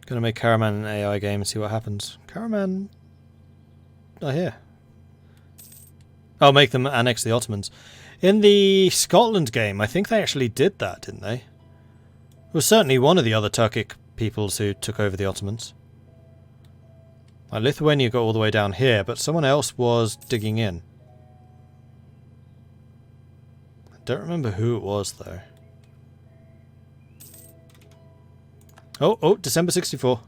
Gonna make Karaman an AI game and see what happens. Karaman... Oh, here. I'll make them annex the Ottomans. In the Scotland game, I think they actually did that, didn't they? It was certainly one of the other Turkic peoples who took over the Ottomans. Lithuania got all the way down here, but someone else was digging in. I don't remember who it was, though. Oh, December 64.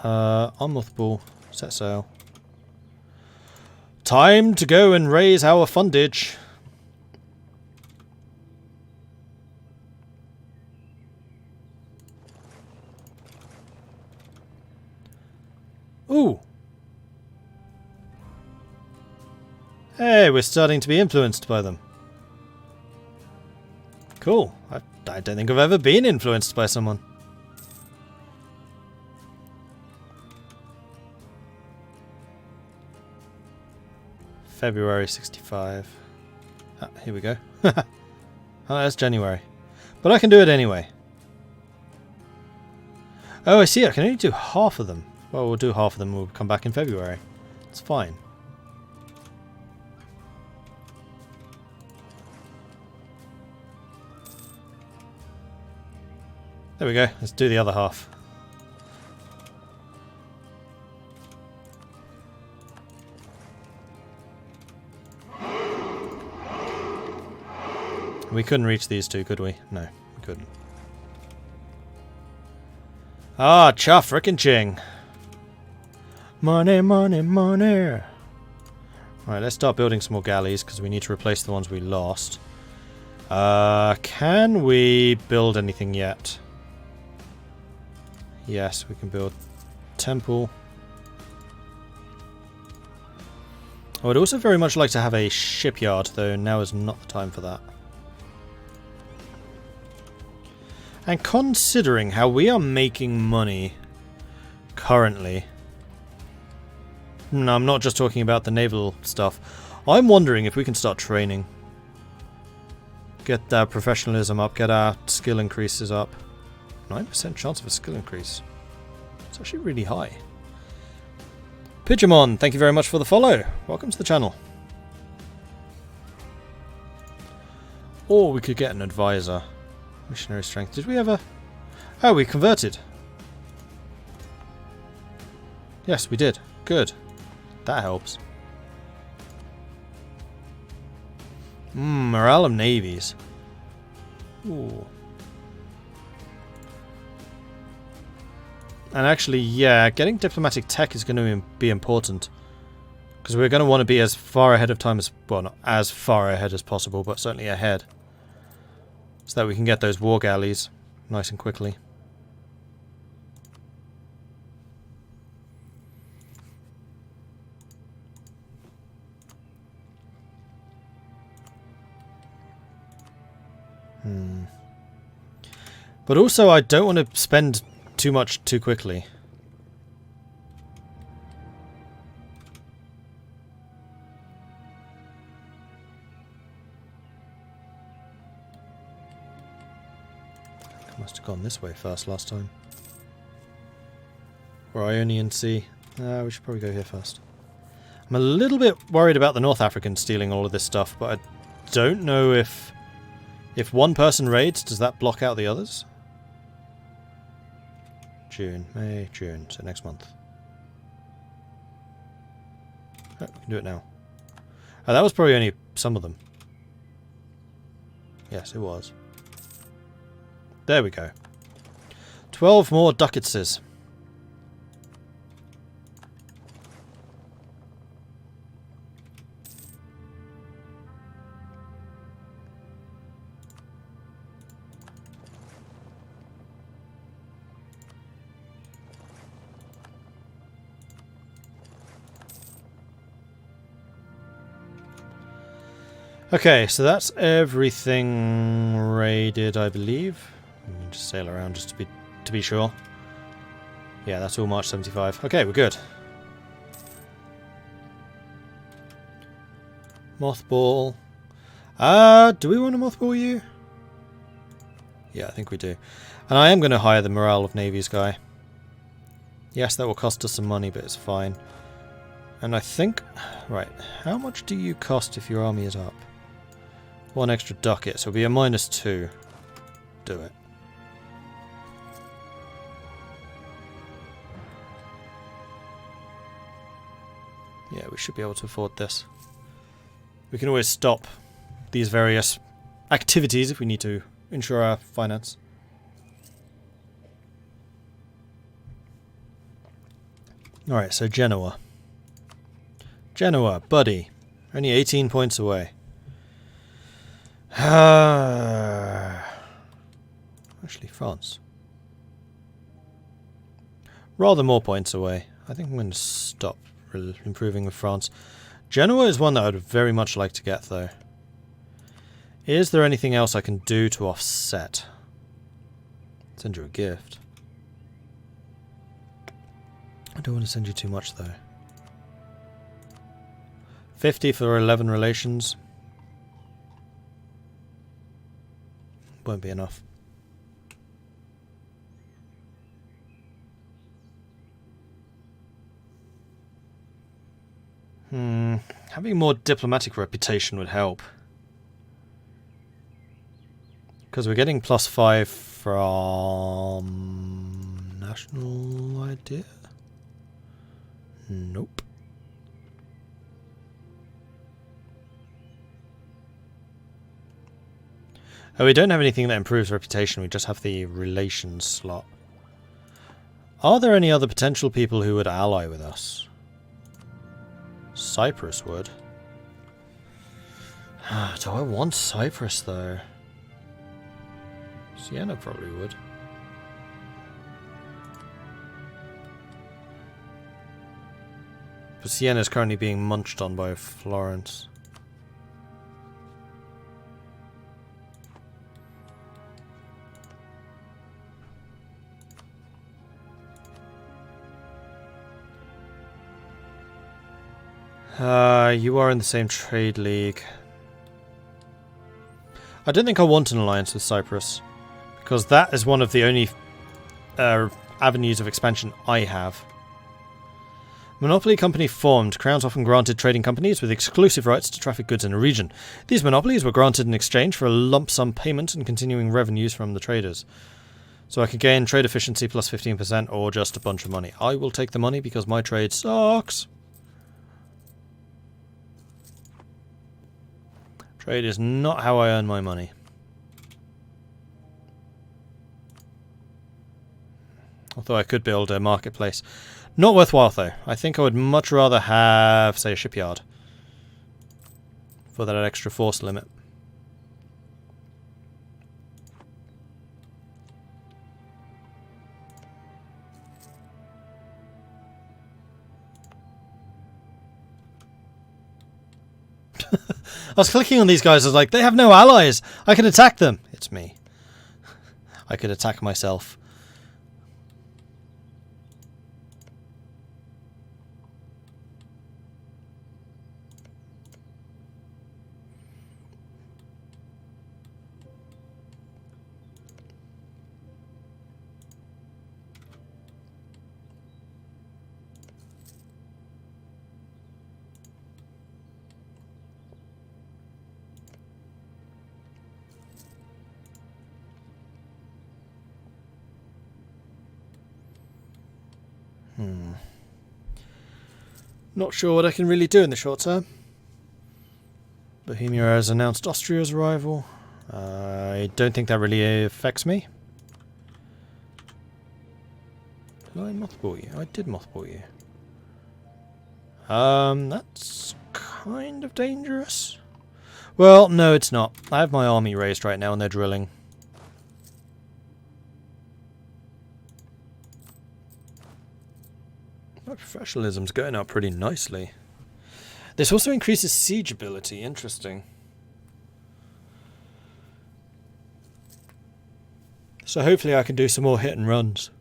On mothball. Set sail. Time to go and raise our fundage. Ooh. Hey, we're starting to be influenced by them. Cool. I don't think I've ever been influenced by someone. February 65. Ah, here we go. Oh, that's January. But I can do it anyway. Oh, I see. I can only do half of them. Well, we'll do half of them. We'll come back in February. It's fine. There we go. Let's do the other half. We couldn't reach these two, could we? No, we couldn't. Ah, cha frickin' ching. Money, money, money. Alright, let's start building some more galleys, because we need to replace the ones we lost. Can we build anything yet? Yes, we can build temple. I would also very much like to have a shipyard, though now is not the time for that. And considering how we are making money currently, no, I'm not just talking about the naval stuff, I'm wondering if we can start training. Get our professionalism up, get our skill increases up. 9% chance of a skill increase. It's actually really high. Pidgeamon, thank you very much for the follow. Welcome to the channel. Or we could get an advisor. Missionary strength. Did we ever... Oh, we converted. Yes, we did. Good. That helps. Morale of navies. Ooh. And actually, yeah, getting diplomatic tech is going to be important. Because we're going to want to be as far ahead of time as... Well, not as far ahead as possible, but certainly ahead. So that we can get those war galleys nice and quickly. But also, I don't want to spend too much too quickly. I must have gone this way first last time. Or Ionian Sea. We should probably go here first. I'm a little bit worried about the North Africans stealing all of this stuff, but I don't know if one person raids, does that block out the others? June, May, June, so next month. Oh, we can do it now. Oh, that was probably only some of them. Yes, it was. There we go. 12 more ducatses. Okay, so that's everything raided, I believe. Let me just sail around just to be sure. Yeah, that's all March 75. Okay, we're good. Mothball. Do we want to mothball you? Yeah, I think we do. And I am going to hire the Morale of Navies guy. Yes, that will cost us some money, but it's fine. And I think... Right, how much do you cost if your army is up? 1 extra ducat, so it'll be a -2. Do it. Yeah, we should be able to afford this. We can always stop these various activities if we need to ensure our finance. Alright, so Genoa. Genoa, buddy. Only 18 points away. Actually, France. Rather more points away. I think I'm going to stop improving with France. Genoa is one that I would very much like to get, though. Is there anything else I can do to offset? Send you a gift. I don't want to send you too much, though. 50 for 11 relations. Won't be enough. Having a more diplomatic reputation would help. Because we're getting +5 from... National idea? Nope. Oh, we don't have anything that improves reputation, we just have the relations slot. Are there any other potential people who would ally with us? Cyprus would. Do I want Cyprus, though? Siena probably would. But Siena is currently being munched on by Florence. You are in the same trade league. I don't think I want an alliance with Cyprus, because that is one of the only avenues of expansion I have. Monopoly company formed. Crowns often granted trading companies with exclusive rights to traffic goods in a region. These monopolies were granted in exchange for a lump sum payment and continuing revenues from the traders. So I can gain trade efficiency plus 15% or just a bunch of money. I will take the money because my trade sucks. Trade is not how I earn my money. Although I could build a marketplace. Not worthwhile, though. I think I would much rather have, say, a shipyard. For that extra force limit. I was clicking on these guys, I was like, they have no allies! I can attack them! It's me. I could attack myself. Not sure what I can really do in the short term. Bohemia has announced Austria's arrival. I don't think that really affects me. Did I mothball you? I did mothball you. That's kind of dangerous. Well, no, it's not. I have my army raised right now and they're drilling. My professionalism's going up pretty nicely. This also increases siege ability. Interesting. So hopefully I can do some more hit and runs.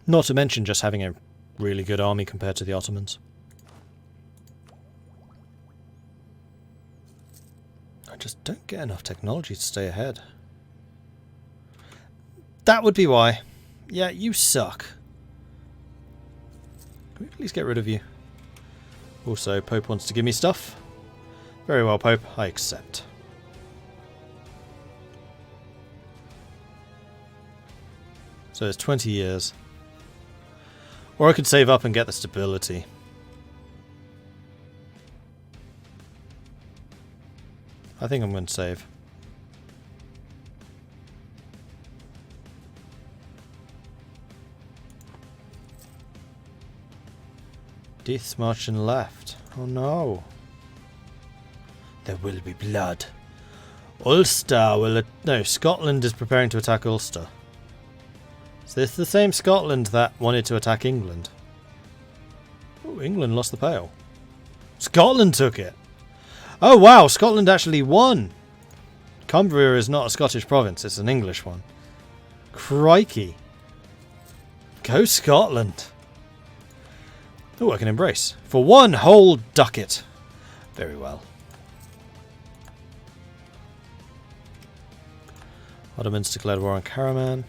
Not to mention just having a really good army compared to the Ottomans. I just don't get enough technology to stay ahead. That would be why. Yeah, you suck. Can we please get rid of you? Also, Pope wants to give me stuff. Very well, Pope. I accept. So it's 20 years. Or I could save up and get the stability. I think I'm going to save. Death's marching left. Oh no. There will be blood. Ulster will... No, Scotland is preparing to attack Ulster. Is this the same Scotland that wanted to attack England? Oh, England lost the Pale. Scotland took it. Oh wow, Scotland actually won. Cumbria is not a Scottish province, it's an English one. Crikey. Go Scotland. Oh, I can embrace. For one whole ducat. Very well. Ottomans declared war on Karaman.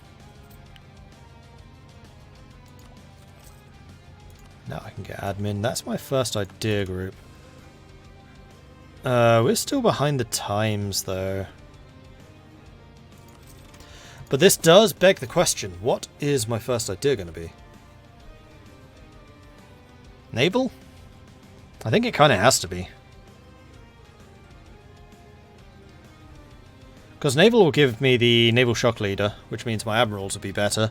Now I can get admin. That's my first idea group. We're still behind the times though. But this does beg the question, what is my first idea going to be? Naval? I think it kind of has to be. Because naval will give me the naval shock leader, which means my admirals will be better.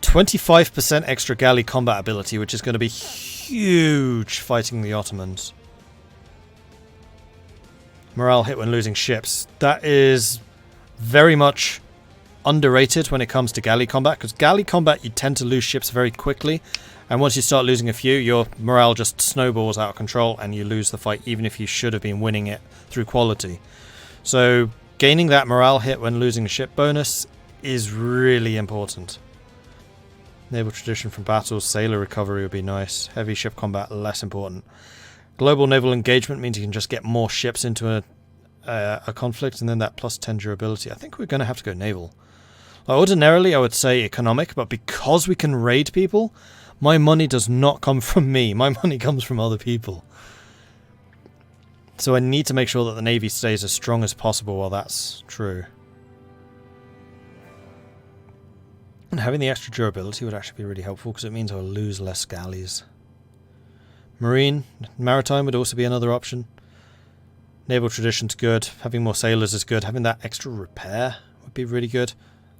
25% extra galley combat ability, which is going to be huge fighting the Ottomans. Morale hit when losing ships. That is very much underrated when it comes to galley combat, because galley combat you tend to lose ships very quickly, and once you start losing a few, your morale just snowballs out of control and you lose the fight even if you should have been winning it through quality. So gaining that morale hit when losing a ship bonus is really important. Naval tradition from battles, sailor recovery would be nice. Heavy ship combat, less important. Global naval engagement means you can just get more ships into a conflict, and then that plus 10 durability. I think we're going to have to go naval. Ordinarily I would say economic, but because we can raid people, my money does not come from me. My money comes from other people. So I need to make sure that the navy stays as strong as possible while that's true. And having the extra durability would actually be really helpful, because it means I'll lose less galleys. Maritime would also be another option. Naval tradition's good. Having more sailors is good. Having that extra repair would be really good.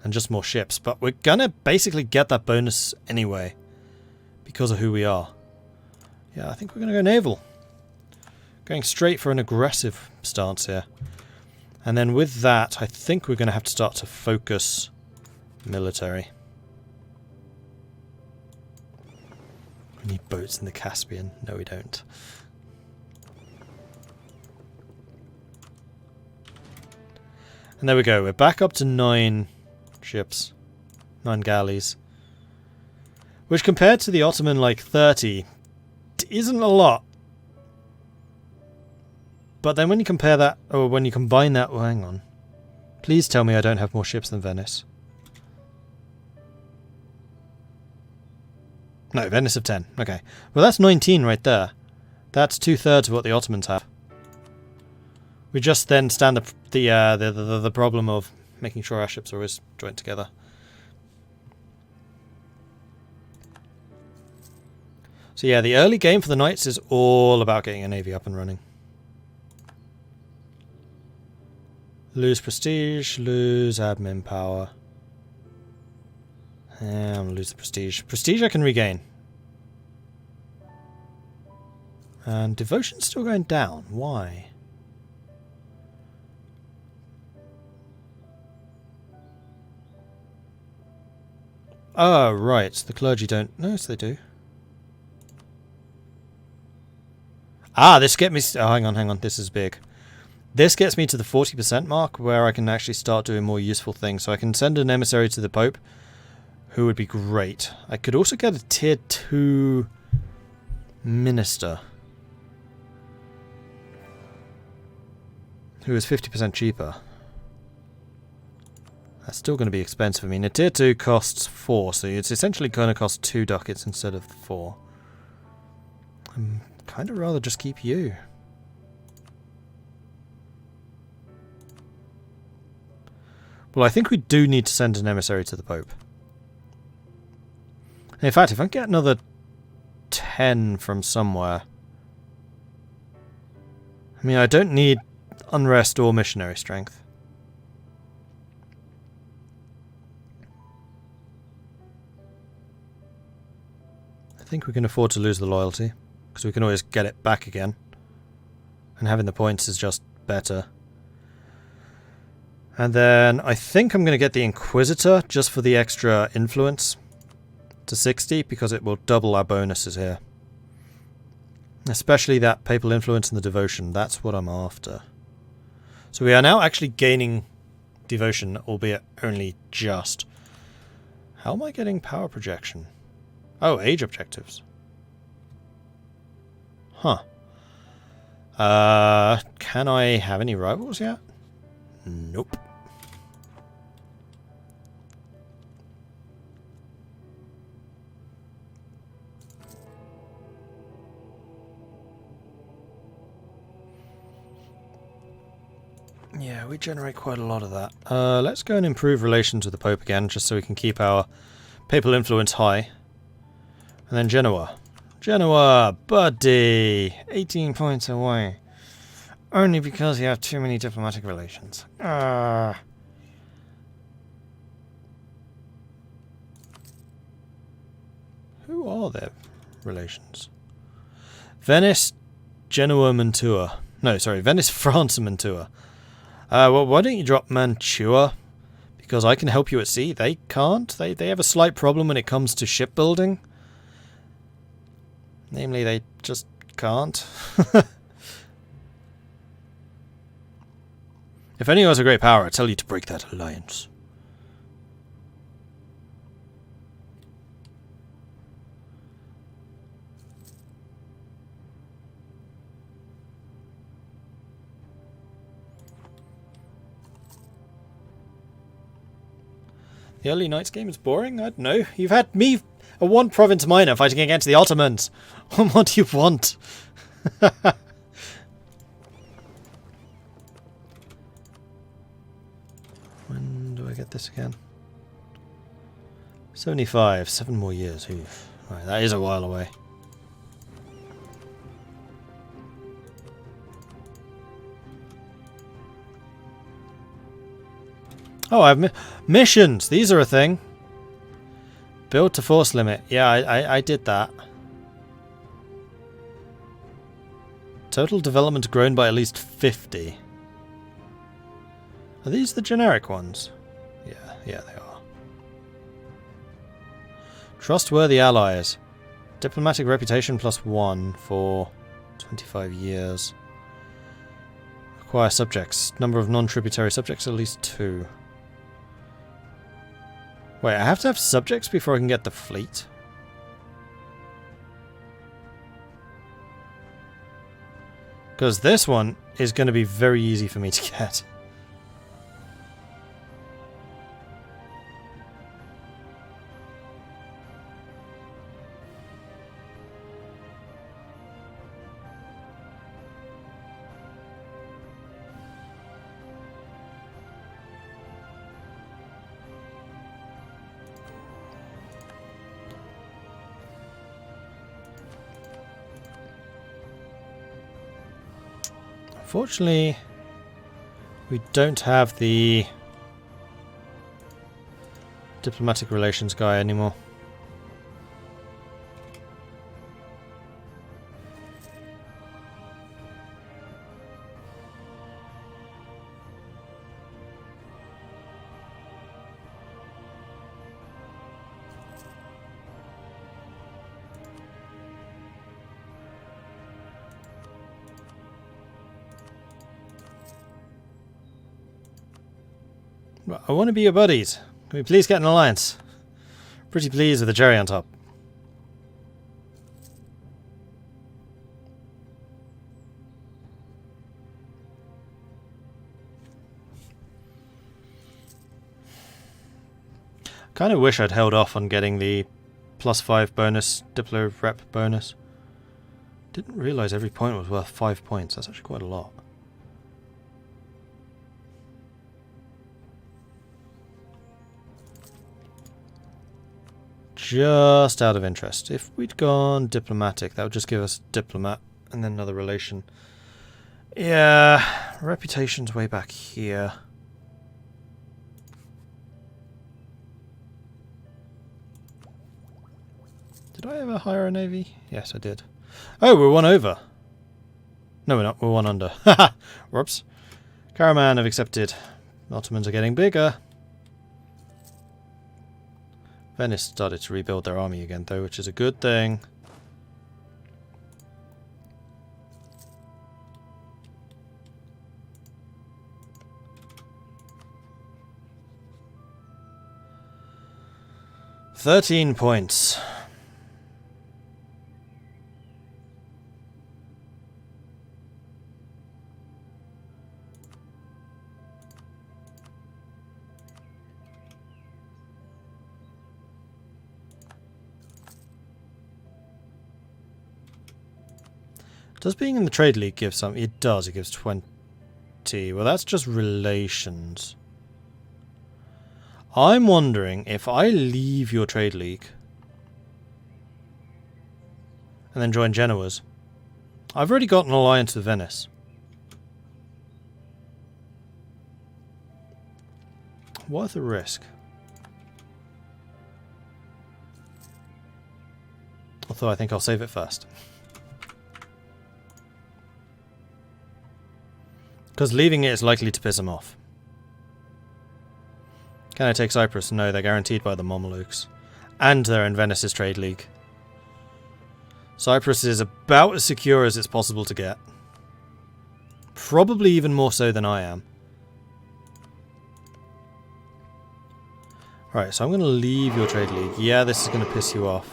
And just more ships. But we're gonna basically get that bonus anyway, because of who we are. Yeah, I think we're gonna go naval. Going straight for an aggressive stance here. And then with that, I think we're gonna have to start to focus military. We need boats in the Caspian. No, we don't. And there we go. We're back up to 9 ships. 9 galleys. Which compared to the Ottoman, like 30, isn't a lot. But then when you compare that, or when you combine that, well, hang on. Please tell me I don't have more ships than Venice. No, Venice of 10. Okay. Well, that's 19 right there. That's 2/3 of what the Ottomans have. We just then stand the problem of making sure our ships are always joined together. So yeah, the early game for the Knights is all about getting a navy up and running. Lose prestige, lose admin power. I'm going to lose the prestige. Prestige I can regain. And devotion's still going down. Why? Oh, right. The clergy don't... No, yes, they do. Ah, this gets me... Oh, hang on. This is big. This gets me to the 40% mark, where I can actually start doing more useful things. So I can send an emissary to the Pope, who would be great. I could also get a tier 2 minister, who is 50% cheaper. That's still going to be expensive. I mean, a tier 2 costs 4, so it's essentially going to cost 2 ducats instead of 4. I'm kind of rather just keep you. Well, I think we do need to send an emissary to the Pope. In fact, if I get another 10 from somewhere... I mean, I don't need unrest or missionary strength. I think we can afford to lose the loyalty, because we can always get it back again. And having the points is just better. And then I think I'm going to get the Inquisitor just for the extra influence to 60, because it will double our bonuses here. Especially that papal influence and the devotion. That's what I'm after. So we are now actually gaining devotion, albeit only just. How am I getting power projection? Oh, age objectives. Huh. Can I have any rivals yet? Nope. Yeah, we generate quite a lot of that. Let's go and improve relations with the Pope again, just so we can keep our papal influence high. And then Genoa. Genoa, buddy! 18 points away. Only because you have too many diplomatic relations. Who are their relations? Venice, Genoa, Mantua. No, sorry, Venice, France, and Mantua. Well, why don't you drop Mantua? Because I can help you at sea. They can't. They have a slight problem when it comes to shipbuilding. Namely, they just can't. If anyone has a great power, I tell you to break that alliance. The early Knights game is boring? I don't know. You've had me, a one province minor, fighting against the Ottomans. What do you want? When do I get this again? 75. 7 more years. Oof. Right, that is a while away. Oh, I have missions! These are a thing. Build to force limit. Yeah, I did that. Total development grown by at least 50. Are these the generic ones? Yeah, they are. Trustworthy allies. Diplomatic reputation +1 for 25 years. Acquire subjects. Number of non-tributary subjects at least 2. Wait, I have to have subjects before I can get the fleet? Because this one is going to be very easy for me to get. Unfortunately, we don't have the diplomatic relations guy anymore. I want to be your buddies. Can we please get an alliance? Pretty pleased with the cherry on top. Kind of wish I'd held off on getting the +5 bonus, Diplo rep bonus. Didn't realise every point was worth 5 points. That's actually quite a lot. Just out of interest, if we'd gone diplomatic, that would just give us diplomat and then another relation. Yeah, reputation's way back here. Did I ever hire a navy? Yes, I did. Oh, we're one over. No, we're not. We're one under. Haha! Whoops. Caraman have accepted. Ottomans are getting bigger. Venice started to rebuild their army again, though, which is a good thing. "13 points. Does being in the trade league give some? It does. It gives 20. Well, that's just relations. I'm wondering if I leave your trade league and then join Genoa's. I've already got an alliance with Venice. Worth a risk. Although I think I'll save it first. Because leaving it is likely to piss him off. Can I take Cyprus? No, they're guaranteed by the Mamelukes. And they're in Venice's trade league. Cyprus is about as secure as it's possible to get. Probably even more so than I am. Right, so I'm going to leave your trade league. Yeah, this is going to piss you off.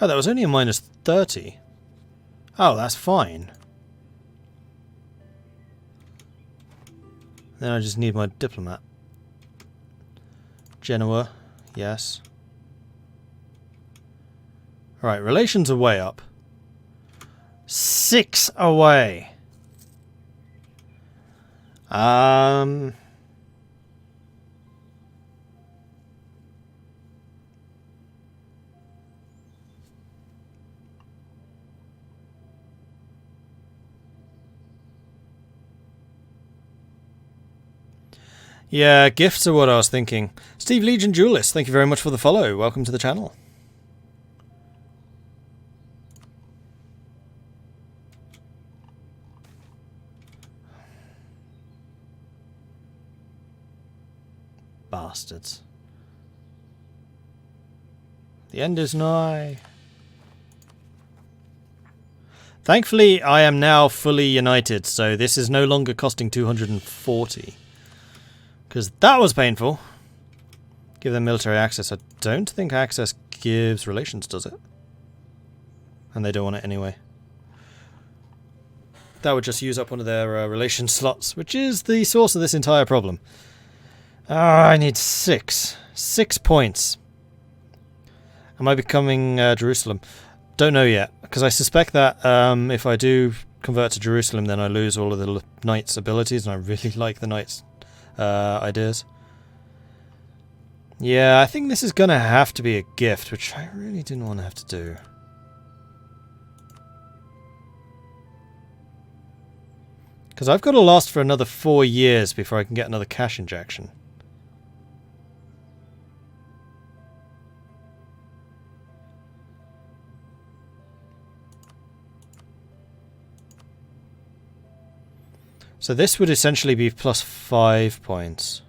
Oh, that was only a -30. Oh, that's fine. Then I just need my diplomat. Genoa, yes. Alright, relations are way up. 6 away. Yeah, gifts are what I was thinking. Steve Legion Duelist, thank you very much for the follow. Welcome to the channel. Bastards. The end is nigh. Thankfully, I am now fully united, so this is no longer costing 240. Because that was painful. Give them military access. I don't think access gives relations, does it? And they don't want it anyway. That would just use up one of their relation slots, which is the source of this entire problem. I need 6. 6 points. Am I becoming Jerusalem? Don't know yet, because I suspect that if I do convert to Jerusalem, then I lose all of the Knights' abilities, and I really like the Knights' ideas. Yeah, I think this is going to have to be a gift, which I really didn't want to have to do. Because I've got to last for another 4 years before I can get another cash injection. So this would essentially be +5 points.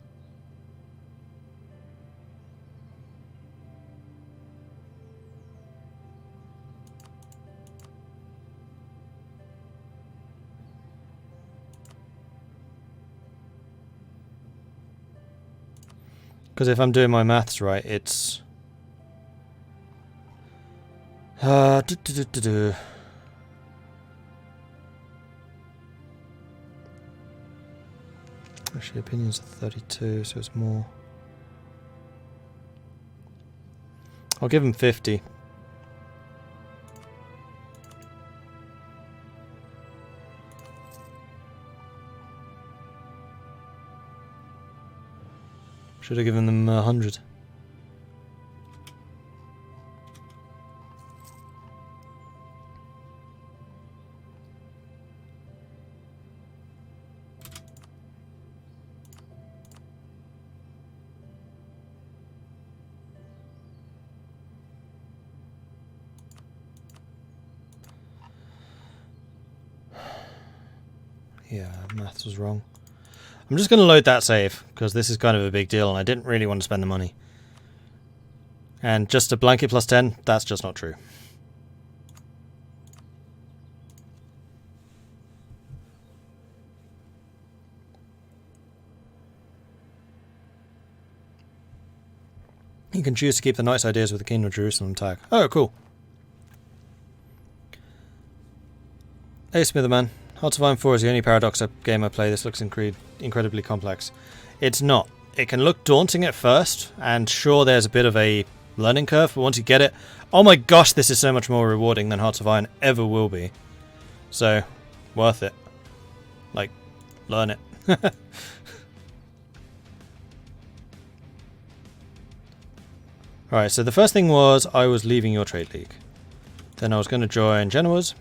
Because if I'm doing my maths right, it's... Actually, opinions are 32, so it's more. I'll give him 50. Should have given them 100. Yeah, maths was wrong. I'm just going to load that save, because this is kind of a big deal and I didn't really want to spend the money. And just a blanket plus 10, that's just not true. You can choose to keep the Knights' ideas with the Kingdom of Jerusalem tag. Oh, cool. Hey, Smitherman. Hearts of Iron 4 is the only Paradox game I play. This looks incredibly complex. It's not. It can look daunting at first, and sure, there's a bit of a learning curve, but once you get it, oh my gosh, this is so much more rewarding than Hearts of Iron ever will be. So, worth it. Like, learn it. Alright, so the first thing was I was leaving your trade league. Then I was going to join Genoa's.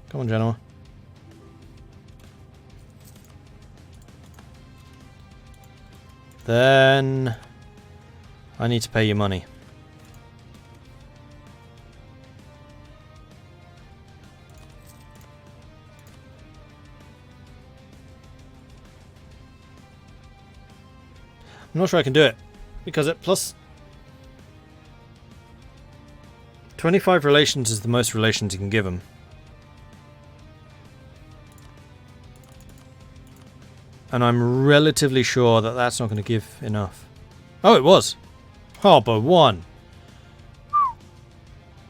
Come on, Genoa. Then I need to pay you money. I'm not sure I can do it because at plus 25 relations is the most relations you can give them. And I'm relatively sure that that's not going to give enough. Oh, it was. Oh, but one.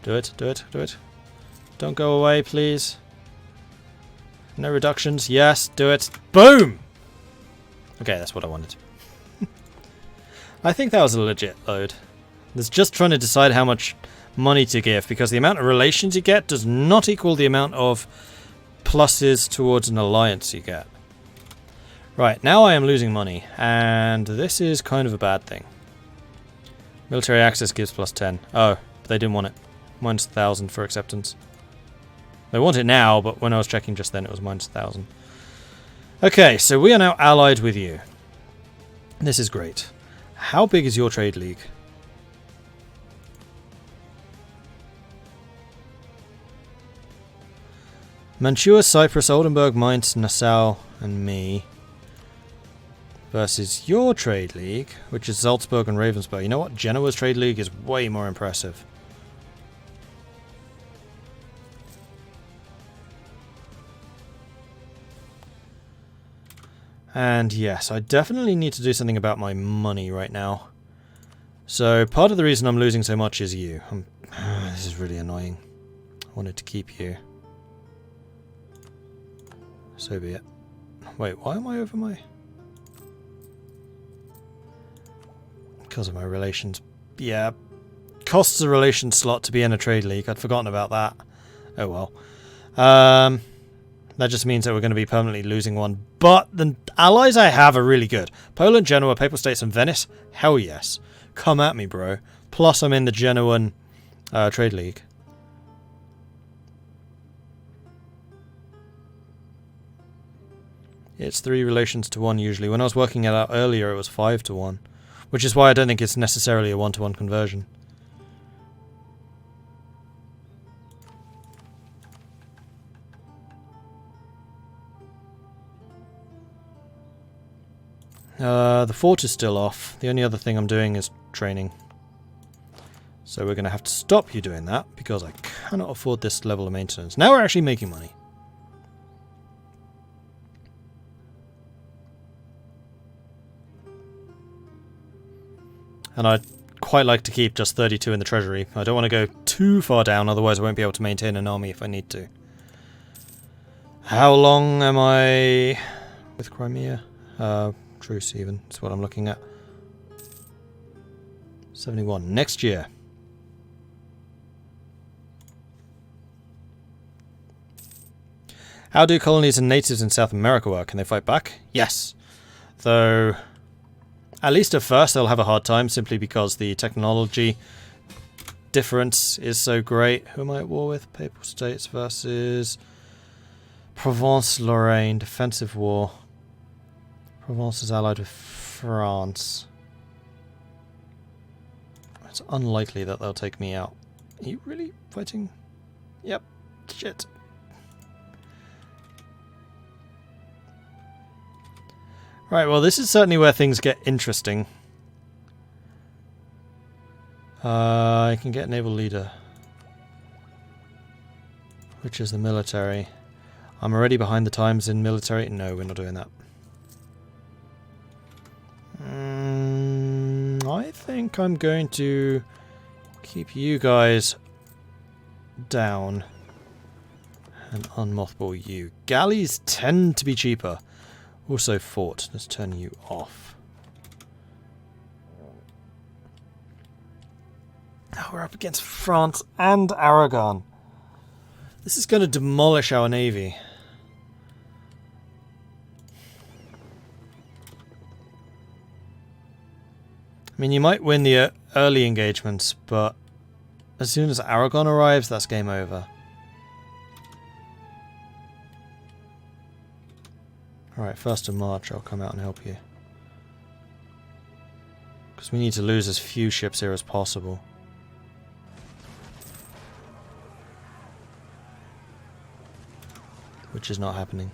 Do it, do it, do it. Don't go away, please. No reductions. Yes, do it. Boom! Okay, that's what I wanted. I think that was a legit load. It's just trying to decide how much money to give, because the amount of relations you get does not equal the amount of pluses towards an alliance you get. Right, now I am losing money, and this is kind of a bad thing. Military access gives plus 10. Oh, but they didn't want it. Minus 1,000 for acceptance. They want it now, but when I was checking just then it was minus 1,000. Okay, so we are now allied with you. This is great. How big is your trade league? Mantua, Cyprus, Oldenburg, Mainz, Nassau, and me. Versus your trade league, which is Salzburg and Ravensburg. You know what? Genoa's trade league is way more impressive. And yes, I definitely need to do something about my money right now. So part of the reason I'm losing so much is you. This is really annoying. I wanted to keep you. So be it. Wait, why am I over my... Because of my relations. Yeah. Costs a relations slot to be in a trade league. I'd forgotten about that. Oh well. That just means that we're going to be permanently losing one. But the allies I have are really good. Poland, Genoa, Papal States, and Venice? Hell yes. Come at me, bro. Plus I'm in the Genoan trade league. It's 3 relations to 1 usually. When I was working it out earlier, it was 5 to 1. Which is why I don't think it's necessarily a 1-to-1 conversion. The fort is still off. The only other thing I'm doing is training. So we're going to have to stop you doing that, because I cannot afford this level of maintenance. Now we're actually making money. And I'd quite like to keep just 32 in the treasury. I don't want to go too far down, otherwise I won't be able to maintain an army if I need to. How long am I with Crimea. Truce even, that's what I'm looking at. 71, next year. How do colonies and natives in South America work? Can they fight back? Yes. Though, at least at first they'll have a hard time simply because the technology difference is so great. Who am I at war with? Papal States versus Provence-Lorraine. Defensive war. Provence is allied with France. It's unlikely that they'll take me out. Are you really fighting? Yep. Shit. Right, well this is certainly where things get interesting. I can get naval leader. Which is the military. I'm already behind the times in military. No, we're not doing that. I think I'm going to keep you guys down and unmothball you. Galleys tend to be cheaper. Also fort. Let's turn you off. Now we're up against France and Aragon. This is going to demolish our navy. I mean, you might win the early engagements, but as soon as Aragon arrives, that's game over. Alright, 1st of March, I'll come out and help you. Because we need to lose as few ships here as possible. Which is not happening.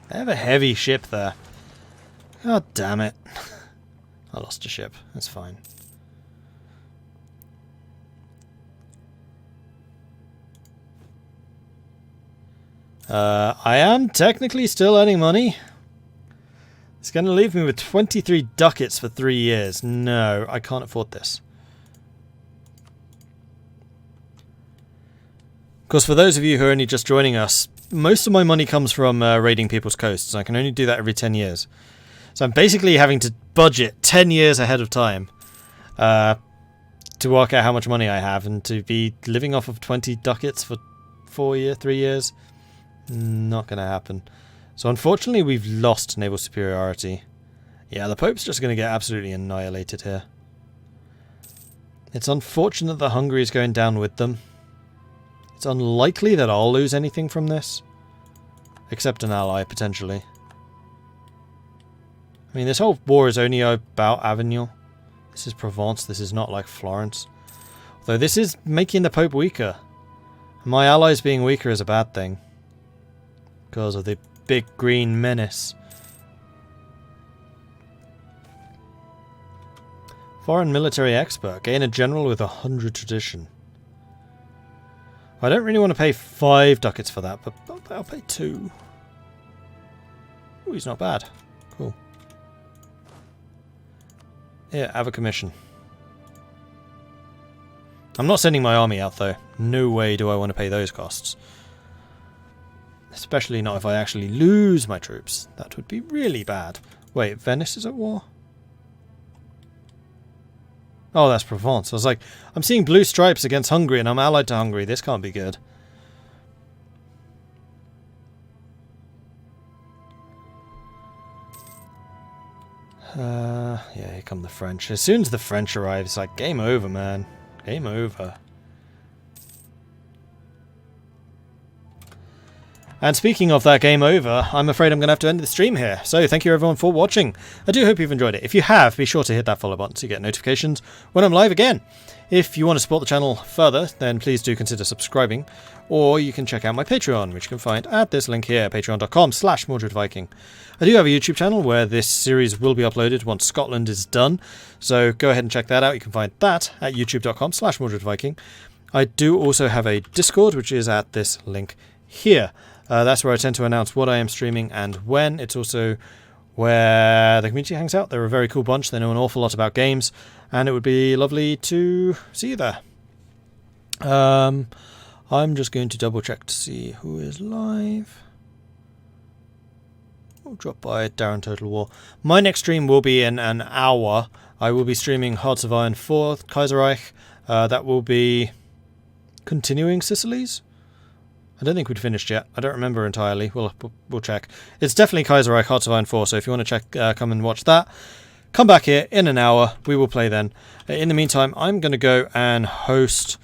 They have a heavy ship there. God damn it. I lost a ship. That's fine. I am technically still earning money. It's going to leave me with 23 ducats for 3 years. No, I can't afford this. Of course, for those of you who are only just joining us, most of my money comes from raiding people's coasts. I can only do that every 10 years. So I'm basically having to budget 10 years ahead of time to work out how much money I have, and to be living off of 20 ducats for 3 years. Not going to happen. So unfortunately we've lost naval superiority. Yeah, the Pope's just going to get absolutely annihilated here. It's unfortunate that Hungary is going down with them. It's unlikely that I'll lose anything from this. Except an ally, potentially. I mean, this whole war is only about Avignon. This is Provence, this is not like Florence. Though this is making the Pope weaker. My allies being weaker is a bad thing. Because of the big green menace. Foreign military expert. Gain a general with 100 tradition. I don't really want to pay 5 ducats for that, but I'll pay 2. Ooh, he's not bad. Cool. Yeah, have a commission. I'm not sending my army out though. No way do I want to pay those costs. Especially not if I actually lose my troops. That would be really bad. Wait, Venice is at war? Oh, that's Provence. I was like, I'm seeing blue stripes against Hungary and I'm allied to Hungary. This can't be good. Yeah, here come the French. As soon as the French arrive, it's like, game over, man. Game over. And speaking of that game over, I'm afraid I'm going to have to end the stream here. So thank you everyone for watching. I do hope you've enjoyed it. If you have, be sure to hit that follow button to get notifications when I'm live again. If you want to support the channel further, then please do consider subscribing. Or you can check out my Patreon, which you can find at this link here, patreon.com/MordredViking. I do have a YouTube channel where this series will be uploaded once Scotland is done. So go ahead and check that out. You can find that at youtube.com/MordredViking. I do also have a Discord, which is at this link here. That's where I tend to announce what I am streaming and when. It's also where the community hangs out. They're a very cool bunch. They know an awful lot about games, and it would be lovely to see you there. I'm just going to double check to see who is live. We'll drop by Darren Total War. My next stream will be in an hour. I will be streaming Hearts of Iron 4, Kaiserreich. That will be continuing Sicily's. I don't think we'd finished yet. I don't remember entirely. We'll check. It's definitely Kaiserreich, Hearts of Iron 4, so if you want to check, come and watch that. Come back here in an hour. We will play then. In the meantime, I'm going to go and host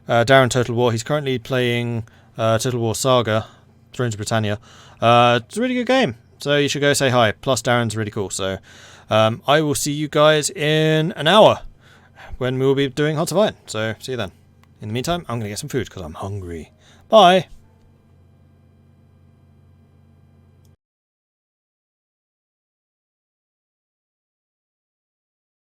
Darren Total War. He's currently playing Total War Saga, Thrones of Britannia. It's a really good game, so you should go say hi. Plus, Darren's really cool. So I will see you guys in an hour when we will be doing Hearts of Iron. So see you then. In the meantime, I'm going to get some food because I'm hungry. Bye.